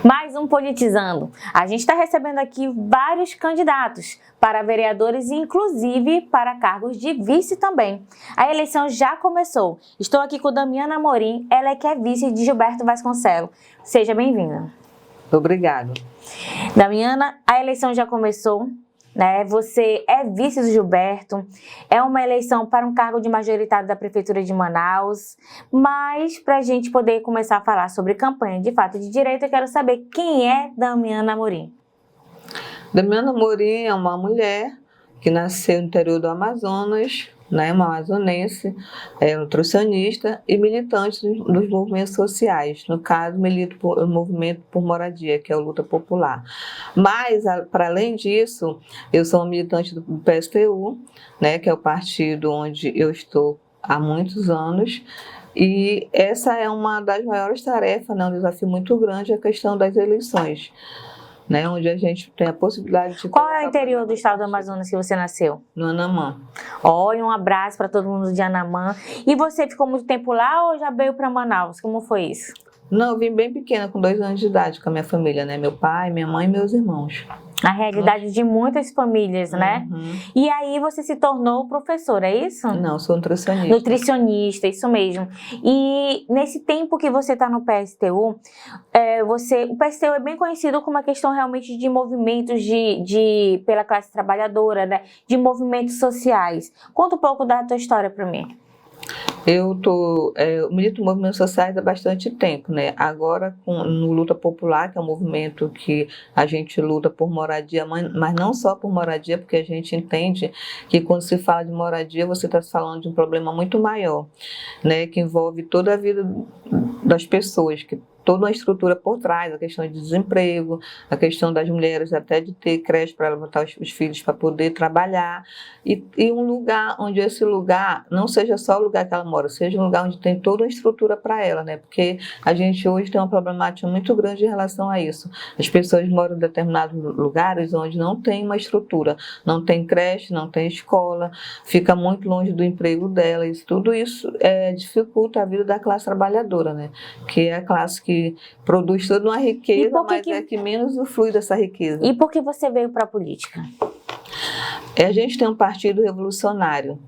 Mais um Politizando. A gente está recebendo aqui vários candidatos para vereadores e inclusive para cargos de vice também. A eleição já começou. Estou aqui com Damiana Amorim, ela que é vice de Gilberto Vasconcelos. Seja bem-vinda. Obrigada. Damiana, a eleição já começou, né? Você é vice do Gilberto, é uma eleição para um cargo de majoritário da Prefeitura de Manaus, mas para a gente poder começar a falar sobre campanha de fato de direito, eu quero saber quem é Damiana Amorim. Damiana Amorim é uma mulher que nasceu no interior do Amazonas, né, uma amazonense, é nutricionista e militante dos movimentos sociais. No caso, milito o movimento por moradia, que é a luta popular. Mas, para além disso, eu sou uma militante do PSTU, né, que é o partido onde eu estou há muitos anos. E essa é uma das maiores tarefas, né, um desafio muito grande, a questão das eleições, né, onde a gente tem a possibilidade de... Qual é o interior do estado do Amazonas que você nasceu? No Anamã. Olha, um abraço para todo mundo de Anamã. E você ficou muito tempo lá ou já veio para Manaus? Como foi isso? Não, eu vim bem pequena, com 2 anos de idade, com a minha família, né? Meu pai, minha mãe e meus irmãos. A realidade de muitas famílias, né? Uhum. E aí você se tornou professora, é isso? Não, sou nutricionista. Nutricionista, isso mesmo. E nesse tempo que você está no PSTU, o PSTU é bem conhecido como uma questão realmente de movimentos pela classe trabalhadora, né? De movimentos sociais. Conta um pouco da tua história para mim. Eu milito movimentos sociais há bastante tempo, né? Agora no Luta Popular, que é um movimento que a gente luta por moradia, mas não só por moradia, porque a gente entende que quando se fala de moradia, você está falando de um problema muito maior, né? Que envolve toda a vida das pessoas, toda uma estrutura por trás, a questão de desemprego, a questão das mulheres até de ter creche para botar os filhos para poder trabalhar, e um lugar onde esse lugar não seja só o lugar que ela mora, seja um lugar onde tem toda uma estrutura para ela, né? Porque a gente hoje tem uma problemática muito grande em relação a isso. As pessoas moram em determinados lugares onde não tem uma estrutura, não tem creche, não tem escola, fica muito longe do emprego delas, tudo isso dificulta a vida da classe trabalhadora, né? Que é a classe que produz toda uma riqueza, mas é que menos flui dessa riqueza. E por que você veio para a política? A gente tem um partido revolucionário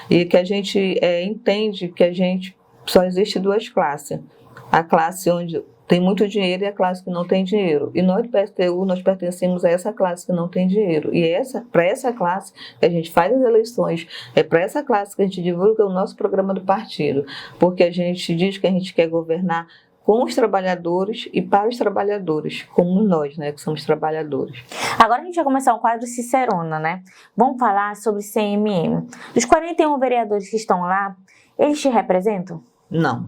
e que a gente entende que só existe 2 classes. A classe onde tem muito dinheiro e a classe que não tem dinheiro. E nós do PSTU, nós pertencemos a essa classe que não tem dinheiro. E para essa classe que a gente faz as eleições, é para essa classe que a gente divulga o nosso programa do partido, porque a gente diz que a gente quer governar com os trabalhadores e para os trabalhadores, como nós, né, que somos trabalhadores. Agora a gente vai começar um quadro Cicerona, né? Vamos falar sobre CMM. Dos 41 vereadores que estão lá, eles te representam? Não.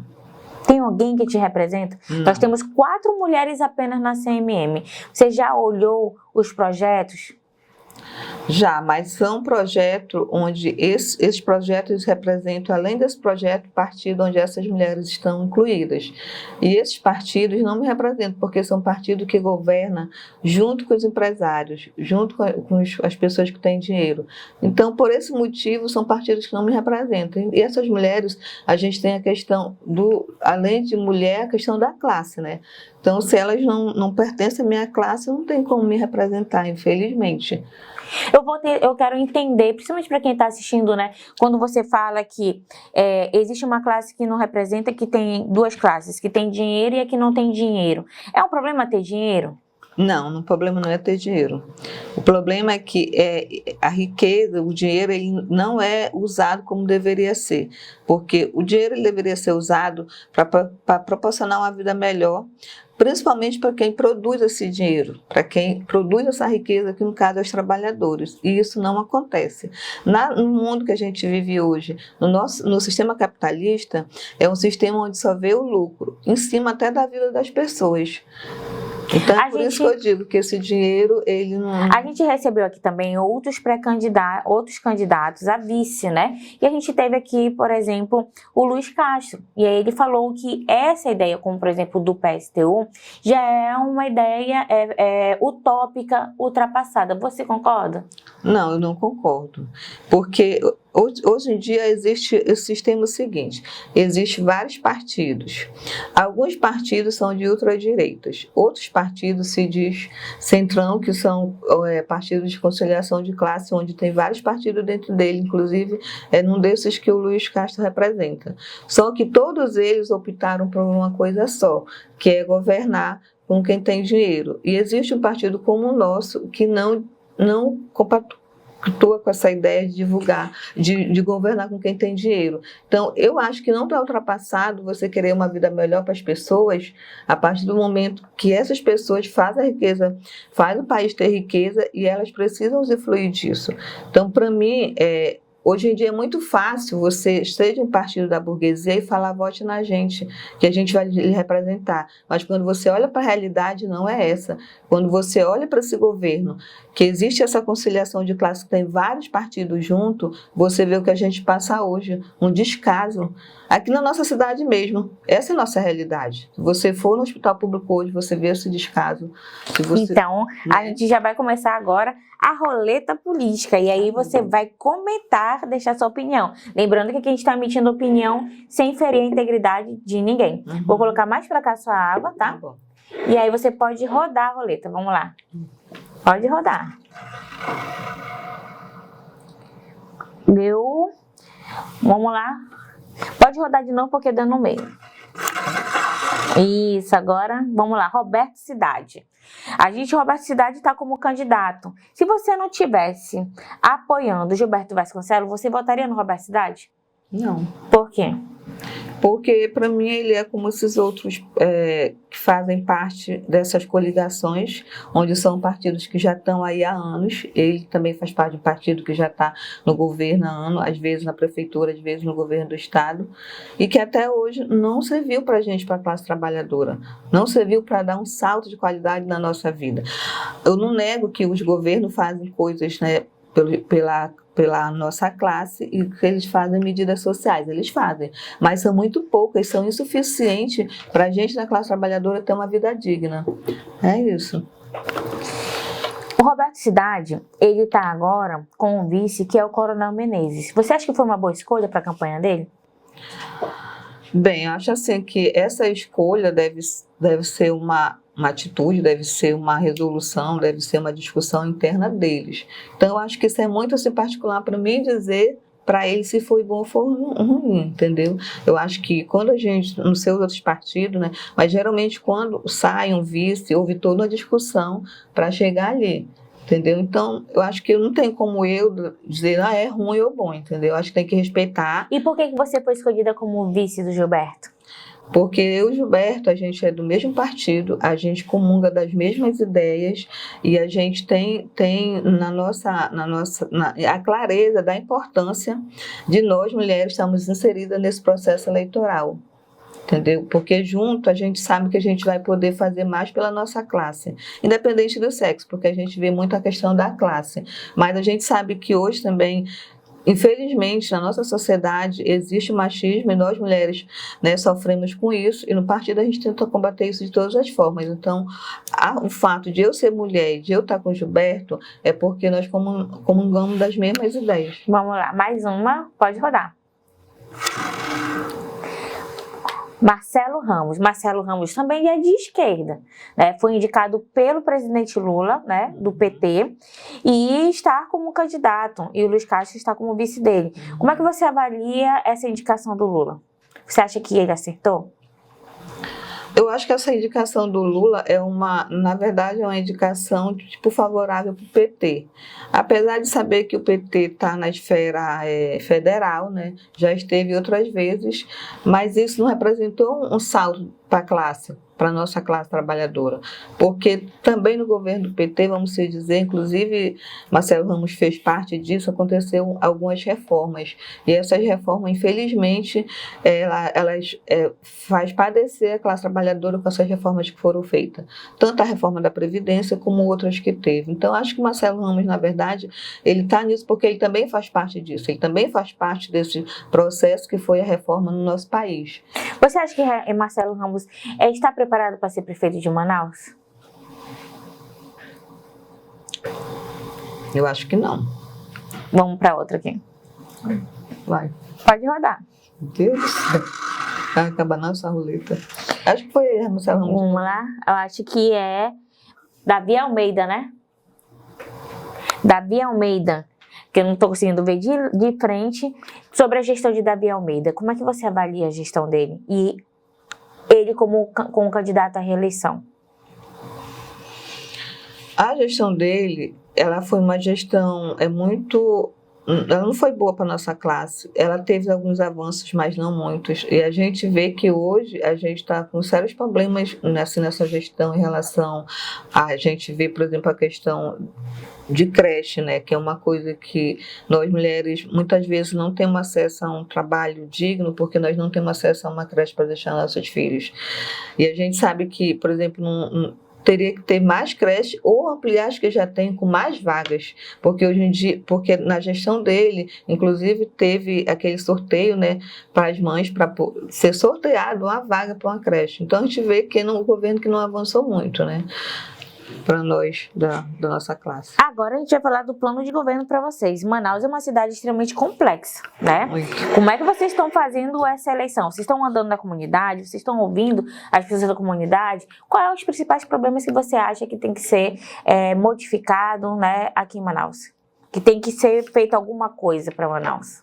Tem alguém que te representa? Não. Nós temos 4 mulheres apenas na CMM. Você já olhou os projetos? Já, mas são projetos onde esses projetos representam, além desse projeto, partido onde essas mulheres estão incluídas. E esses partidos não me representam, porque são partidos que governam junto com os empresários, junto com as pessoas que têm dinheiro. Então, por esse motivo, são partidos que não me representam. E essas mulheres, a gente tem a questão além de mulher, a questão da classe, né? Então, se elas não pertencem à minha classe, não tem como me representar, infelizmente. Eu quero entender, principalmente para quem está assistindo, né? Quando você fala que existe uma classe que não representa, que tem 2 classes, que tem dinheiro e a que não tem dinheiro. É um problema ter dinheiro? Não, o problema não é ter dinheiro. O problema é que a riqueza, o dinheiro, ele não é usado como deveria ser. Porque o dinheiro ele deveria ser usado para proporcionar uma vida melhor, principalmente para quem produz esse dinheiro, para quem produz essa riqueza, que no caso é os trabalhadores. E isso não acontece. No mundo que a gente vive hoje, no sistema capitalista, é um sistema onde só vê o lucro, em cima até da vida das pessoas. Então é por isso que eu digo que esse dinheiro, ele não... A gente recebeu aqui também outros candidatos a vice, né? E a gente teve aqui, por exemplo, o Luiz Castro. E aí ele falou que essa ideia, como por exemplo do PSTU, já é uma ideia utópica, ultrapassada. Você concorda? Não, eu não concordo. Porque hoje em dia existe o sistema seguinte, existem vários partidos. Alguns partidos são de ultradireitas, outros partidos se diz centrão, que são partidos de conciliação de classe, onde tem vários partidos dentro dele, inclusive é num desses que o Luiz Castro representa. Só que todos eles optaram por uma coisa só, que é governar com quem tem dinheiro. E existe um partido como o nosso que não compactua com essa ideia de divulgar, de governar com quem tem dinheiro. Então, eu acho que não está ultrapassado você querer uma vida melhor para as pessoas a partir do momento que essas pessoas fazem a riqueza, faz o país ter riqueza e elas precisam usufruir disso. Então, para mim, hoje em dia é muito fácil você ser de um partido da burguesia e falar vote na gente, que a gente vai lhe representar. Mas quando você olha para a realidade, não é essa. Quando você olha para esse governo, que existe essa conciliação de classe, que tem vários partidos junto, você vê o que a gente passa hoje, um descaso. Aqui na nossa cidade mesmo, essa é a nossa realidade. Se você for no hospital público hoje, você vê esse descaso. Então, a gente já vai começar agora a roleta política. E aí você vai comentar, deixar sua opinião. Lembrando que aqui a gente está emitindo opinião sem ferir a integridade de ninguém. Vou colocar mais para cá sua água, tá? Bom. E aí você pode rodar a roleta. Vamos lá. Pode rodar. Deu. Vamos lá. Pode rodar de novo porque deu no meio. Isso, agora vamos lá. Roberto Cidade. Roberto Cidade está como candidato. Se você não tivesse apoiando Gilberto Vasconcelos, você votaria no Roberto Cidade? Não. Por quê? Porque, para mim, ele é como esses outros que fazem parte dessas coligações, onde são partidos que já estão aí há anos. Ele também faz parte de um partido que já está no governo há anos, às vezes na prefeitura, às vezes no governo do estado, e que até hoje não serviu para a gente, para a classe trabalhadora, não serviu para dar um salto de qualidade na nossa vida. Eu não nego que os governos fazem coisas, né, pela nossa classe e que eles fazem medidas sociais, eles fazem, mas são muito poucas, são insuficientes para a gente da classe trabalhadora ter uma vida digna. É isso. O Roberto Cidade, ele está agora com um vice que é o Coronel Menezes. Você acha que foi uma boa escolha para a campanha dele? Bem, acho assim que essa escolha deve ser uma atitude, deve ser uma resolução, deve ser uma discussão interna deles. Então, eu acho que isso é muito assim, particular para mim dizer para ele se foi bom ou foi ruim, entendeu? Eu acho que quando a gente, nos seus outros partidos, né, mas geralmente quando sai um vice, houve toda uma discussão para chegar ali. Entendeu? Então, eu acho que não tem como eu dizer, é ruim ou bom, entendeu? Eu acho que tem que respeitar. E por que você foi escolhida como vice do Gilberto? Porque eu e o Gilberto, a gente é do mesmo partido, a gente comunga das mesmas ideias e a gente tem a clareza da importância de nós, mulheres, estarmos inseridas nesse processo eleitoral. Entendeu? Porque junto a gente sabe que a gente vai poder fazer mais pela nossa classe, independente do sexo, porque a gente vê muito a questão da classe. Mas a gente sabe que hoje também, infelizmente, na nossa sociedade existe o machismo e nós mulheres, né, sofremos com isso e no partido a gente tenta combater isso de todas as formas. Então, o fato de eu ser mulher e de eu estar com o Gilberto é porque nós comungamos das mesmas ideias. Vamos lá, mais uma, pode rodar. Marcelo Ramos também é de esquerda, né? Foi indicado pelo presidente Lula, né, do PT, e está como candidato, e o Luiz Castro está como vice dele. Como é que você avalia essa indicação do Lula? Você acha que ele acertou? Eu acho que essa indicação do Lula na verdade, é uma indicação tipo favorável para o PT. Apesar de saber que o PT está na esfera federal, né, já esteve outras vezes, mas isso não representou um salto para a classe, para a nossa classe trabalhadora. Porque também no governo do PT, vamos dizer, inclusive Marcelo Ramos fez parte disso, aconteceu algumas reformas. E essas reformas, infelizmente, elas faz padecer a classe trabalhadora com essas reformas que foram feitas. Tanto a reforma da Previdência como outras que teve. Então, acho que Marcelo Ramos, na verdade, ele está nisso porque ele também faz parte disso. Ele também faz parte desse processo que foi a reforma no nosso país. Você acha que Marcelo Ramos está preparado para ser prefeito de Manaus? Eu acho que não. Vamos para outra aqui. Vai. Pode rodar. Meu Deus do céu. Vai acabar nossa roleta. Acho que foi a Marcela Ramos. Vamos lá. Eu acho que é Davi Almeida, né? Davi Almeida. Que eu não estou conseguindo ver de frente. Sobre a gestão de Davi Almeida. Como é que você avalia a gestão dele? E ele como candidato à reeleição? A gestão dele, ela foi uma gestão ela não foi boa para a nossa classe. Ela teve alguns avanços, mas não muitos. E a gente vê que hoje a gente está com sérios problemas nessa gestão em relação a gente vê, por exemplo, a questão de creche, né, que é uma coisa que nós mulheres muitas vezes não temos acesso a um trabalho digno porque nós não temos acesso a uma creche para deixar nossos filhos. E a gente sabe que, por exemplo, teria que ter mais creche ou ampliar as que já tem com mais vagas, porque hoje em dia, porque na gestão dele, inclusive teve aquele sorteio, né, para as mães para ser sorteado uma vaga para uma creche. Então a gente vê que o governo que não avançou muito, né, para nós da nossa classe. Agora a gente vai falar do plano de governo para vocês. Manaus é uma cidade extremamente complexa, né? Muito. Como é que vocês estão fazendo essa eleição? Vocês estão andando na comunidade? Vocês estão ouvindo as pessoas da comunidade? Quais são os principais problemas que você acha que tem que ser modificado, né, aqui em Manaus? Que tem que ser feito alguma coisa para Manaus?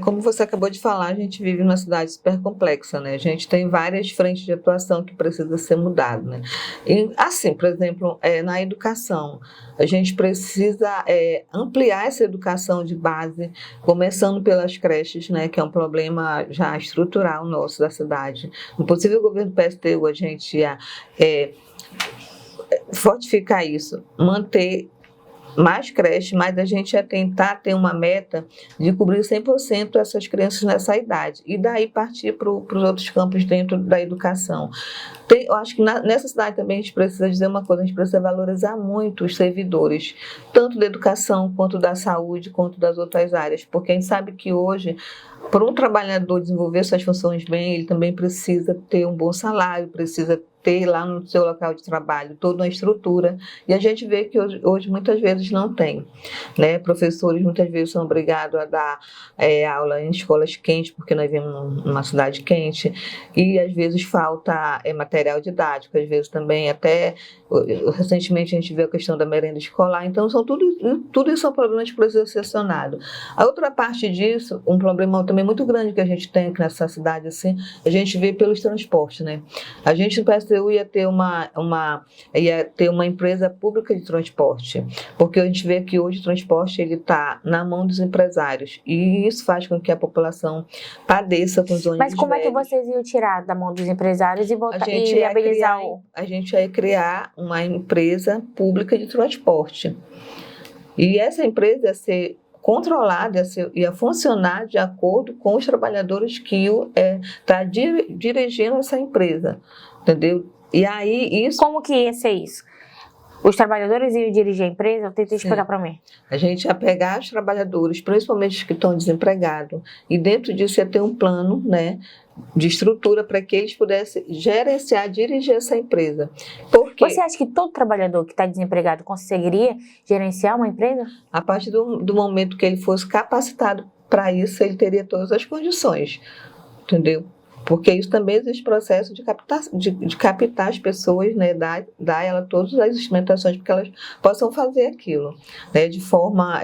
Como você acabou de falar, a gente vive numa cidade super complexa, né? A gente tem várias frentes de atuação que precisa ser mudado, né? E, assim, por exemplo, na educação, a gente precisa ampliar essa educação de base, começando pelas creches, né? Que é um problema já estrutural nosso da cidade. No possível governo PSTU, a gente ia fortificar isso, manter mais creche, mas a gente ia tentar ter uma meta de cobrir 100% essas crianças nessa idade e daí partir para os outros campos dentro da educação. Eu acho que nessa cidade também a gente precisa dizer uma coisa, a gente precisa valorizar muito os servidores, tanto da educação, quanto da saúde, quanto das outras áreas, porque a gente sabe que hoje, para um trabalhador desenvolver suas funções bem, ele também precisa ter um bom salário, precisa ter lá no seu local de trabalho toda uma estrutura, e a gente vê que hoje muitas vezes não tem, né? Professores muitas vezes são obrigados a dar aula em escolas quentes, porque nós vivemos numa cidade quente, e às vezes falta material didático, às vezes também até, recentemente a gente viu a questão da merenda escolar, então tudo isso são problemas que precisam ser sanados. A outra parte disso, um problema também muito grande que a gente tem aqui nessa cidade, assim, a gente vê pelos transportes, né? A gente no PSTU ia ter uma empresa pública de transporte, porque a gente vê que hoje o transporte está na mão dos empresários, e isso faz com que a população padeça com os ônibus. Mas como velhos. É que vocês iam tirar da mão dos empresários e voltar e viabilizar A gente ia criar uma empresa pública de transporte, e essa empresa ia ser controlada, ia funcionar de acordo com os trabalhadores que está dirigindo essa empresa, entendeu? E aí isso... Como que ia ser isso? Os trabalhadores iam dirigir a empresa? Tenta explicar para mim. A gente ia pegar os trabalhadores, principalmente os que estão desempregados, e dentro disso ia ter um plano, né, de estrutura para que eles pudessem gerenciar, dirigir essa empresa. Porque você acha que todo trabalhador que está desempregado conseguiria gerenciar uma empresa? A partir do momento que ele fosse capacitado para isso, ele teria todas as condições, entendeu? Porque isso também existe processo de captar as pessoas, né, dar a elas todas as instrumentações para que elas possam fazer aquilo, né, de forma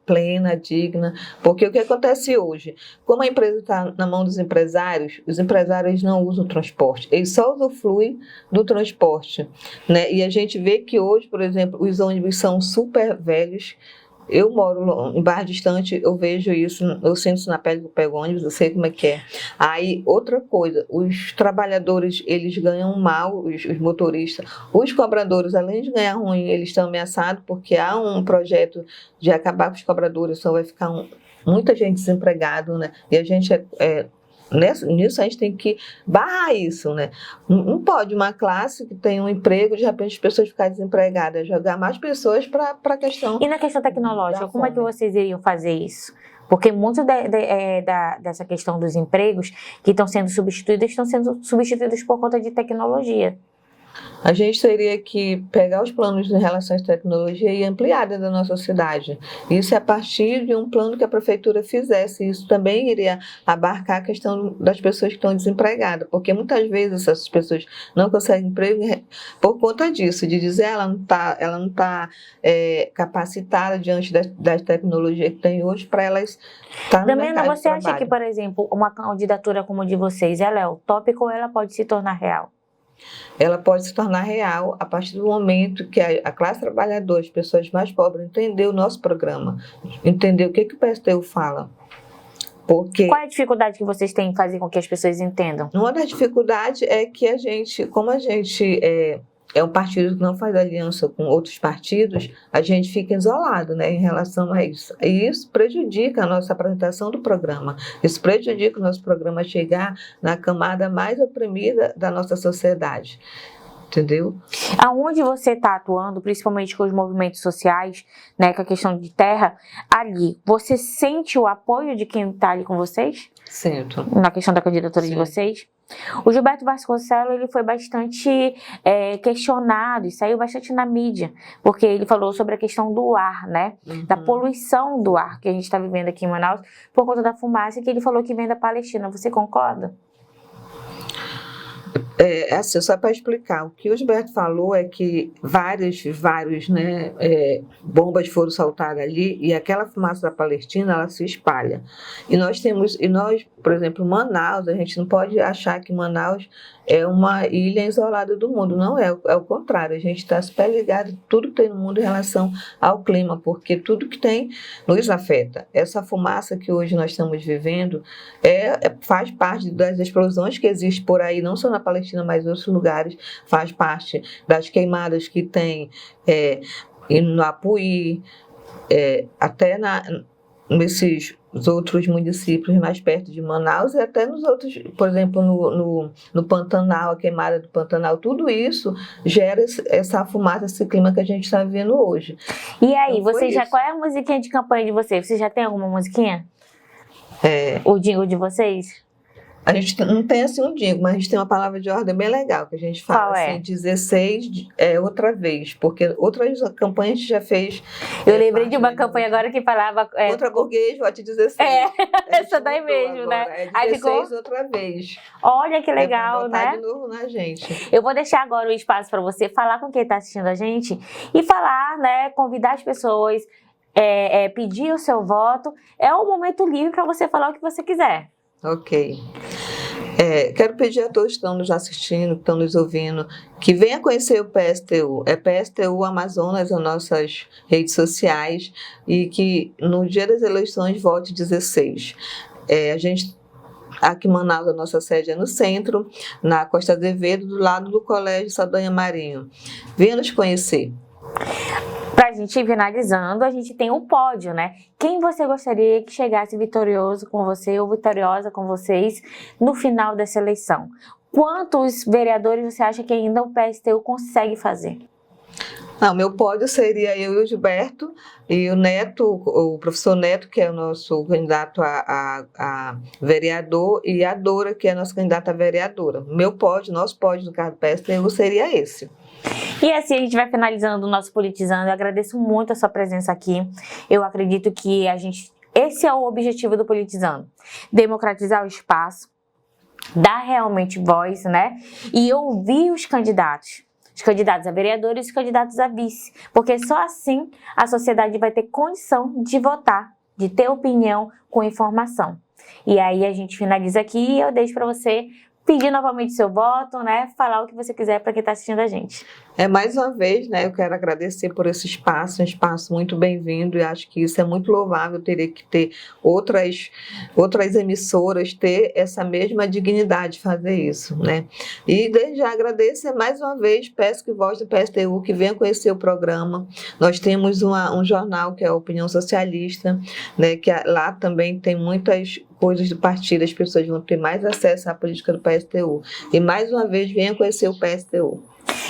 plena, digna. Porque o que acontece hoje? Como a empresa está na mão dos empresários, os empresários não usam o transporte, eles só usufruem do transporte, né? E a gente vê que hoje, por exemplo, os ônibus são super velhos. Eu moro em bairro distante, eu vejo isso, eu sinto isso na pele que eu pego ônibus, eu sei como é que é. Aí, outra coisa, os trabalhadores, eles ganham mal, os motoristas. Os cobradores, além de ganhar ruim, eles estão ameaçados, porque há um projeto de acabar com os cobradores, só vai ficar muita gente desempregada, né? E a gente nisso a gente tem que barrar isso, né? Não pode uma classe que tem um emprego, de repente as pessoas ficarem desempregadas, jogar mais pessoas para a questão. E na questão tecnológica, como é que vocês iriam fazer isso? Porque muito dessa questão dos empregos que estão sendo substituídos por conta de tecnologia. A gente teria que pegar os planos de relação à tecnologia e ampliar dentro da nossa cidade. Isso é a partir de um plano que a prefeitura fizesse. Isso também iria abarcar a questão das pessoas que estão desempregadas, porque muitas vezes essas pessoas não conseguem emprego por conta disso, de dizer ela não tá capacitada diante das tecnologias que tem hoje para elas estar no Damena, mercado de você acha trabalho. que, por exemplo, uma candidatura como a de vocês, ela é utópica ou ela pode se tornar real? Ela pode se tornar real a partir do momento que a classe trabalhadora, as pessoas mais pobres, entender o nosso programa, entender o que o PSTU fala. Porque qual é a dificuldade que vocês têm em fazer com que as pessoas entendam? uma das dificuldades é que como a gente é um partido que não faz aliança com outros partidos, a gente fica isolado, né, em relação a isso. E isso prejudica a nossa apresentação do programa. Isso prejudica o nosso programa chegar na camada mais oprimida da nossa sociedade. Entendeu? Aonde você está atuando, principalmente com os movimentos sociais, né, com a questão de terra, ali, você sente o apoio de quem está ali com vocês? Sinto. Na questão da candidatura Sim. de vocês? O Gilberto Vasconcelos, ele foi bastante questionado e saiu bastante na mídia, porque ele falou sobre a questão do ar, né? Da poluição do ar que a gente está vivendo aqui em Manaus, por conta da fumaça que ele falou que vem da Palestina. Você concorda? Assim, só para explicar, o que o Gilberto falou é que vários né, bombas foram soltadas ali e aquela fumaça da Palestina, ela se espalha. E nós, por exemplo, Manaus, a gente não pode achar que Manaus é uma ilha isolada do mundo, não é o contrário, a gente está super ligado a tudo que tem no mundo em relação ao clima, porque tudo que tem nos afeta. Essa fumaça que hoje nós estamos vivendo faz parte das explosões que existem por aí, não só na Palestina, mas em outros lugares, faz parte das queimadas que tem no Apuí, até nesses outros municípios mais perto de Manaus e até nos outros, por exemplo, no Pantanal, a queimada do Pantanal, tudo isso gera essa fumaça, esse clima que a gente está vivendo hoje. E aí, qual é a musiquinha de campanha de vocês? Você já tem alguma musiquinha? O jingle de vocês? A gente não tem assim um jingle, mas a gente tem uma palavra de ordem bem legal, que a gente fala assim, 16 outra vez, porque outras campanhas a gente já fez. Eu lembrei de uma campanha agora que falava... outra burguês, vote 16. Essa daí mesmo, agora, né? 16 ficou... outra vez. Olha que legal, né? de novo na gente. Eu vou deixar agora o espaço para você falar com quem está assistindo a gente e falar, né? Convidar as pessoas, pedir o seu voto. É um momento livre para você falar o que você quiser. Ok. Quero pedir a todos que estão nos assistindo, que estão nos ouvindo, que venham conhecer o PSTU. É PSTU Amazonas, as nossas redes sociais, e que no dia das eleições vote 16. A gente, aqui em Manaus, a nossa sede é no centro, na Costa Azevedo, do lado do Colégio Saldanha Marinho. Venha nos conhecer. Para a gente ir finalizando, a gente tem o pódio, né? Quem você gostaria que chegasse vitorioso com você ou vitoriosa com vocês no final dessa eleição? Quantos vereadores você acha que ainda o PSTU consegue fazer? Não, meu pódio seria eu e o Gilberto, e o Neto, o professor Neto, que é o nosso candidato a vereador, e a Dora, que é a nossa candidata a vereadora. Nosso pódio no caso do PSTU seria esse. E assim a gente vai finalizando o nosso Politizando. Eu agradeço muito a sua presença aqui. Eu acredito que esse é o objetivo do Politizando. Democratizar o espaço, dar realmente voz, né? E ouvir os candidatos a vereadores e os candidatos a vice. Porque só assim a sociedade vai ter condição de votar, de ter opinião com informação. E aí a gente finaliza aqui e eu deixo para você pedir novamente seu voto, né? Falar o que você quiser para quem está assistindo a gente. Mais uma vez, né? Eu quero agradecer por esse espaço, um espaço muito bem-vindo, e acho que isso é muito louvável. Teria que ter outras emissoras ter essa mesma dignidade de fazer isso, né? E desde já agradeço mais uma vez, peço que volte do PSTU, que venha conhecer o programa. Nós temos um jornal que é a Opinião Socialista, né? Que lá também tem muitas coisas do partido, as pessoas vão ter mais acesso à política do PSTU. E mais uma vez, venha conhecer o PSTU.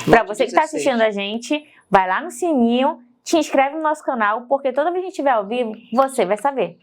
Para você que está assistindo a gente, vai lá no sininho, te inscreve no nosso canal, porque toda vez que a gente estiver ao vivo, você vai saber.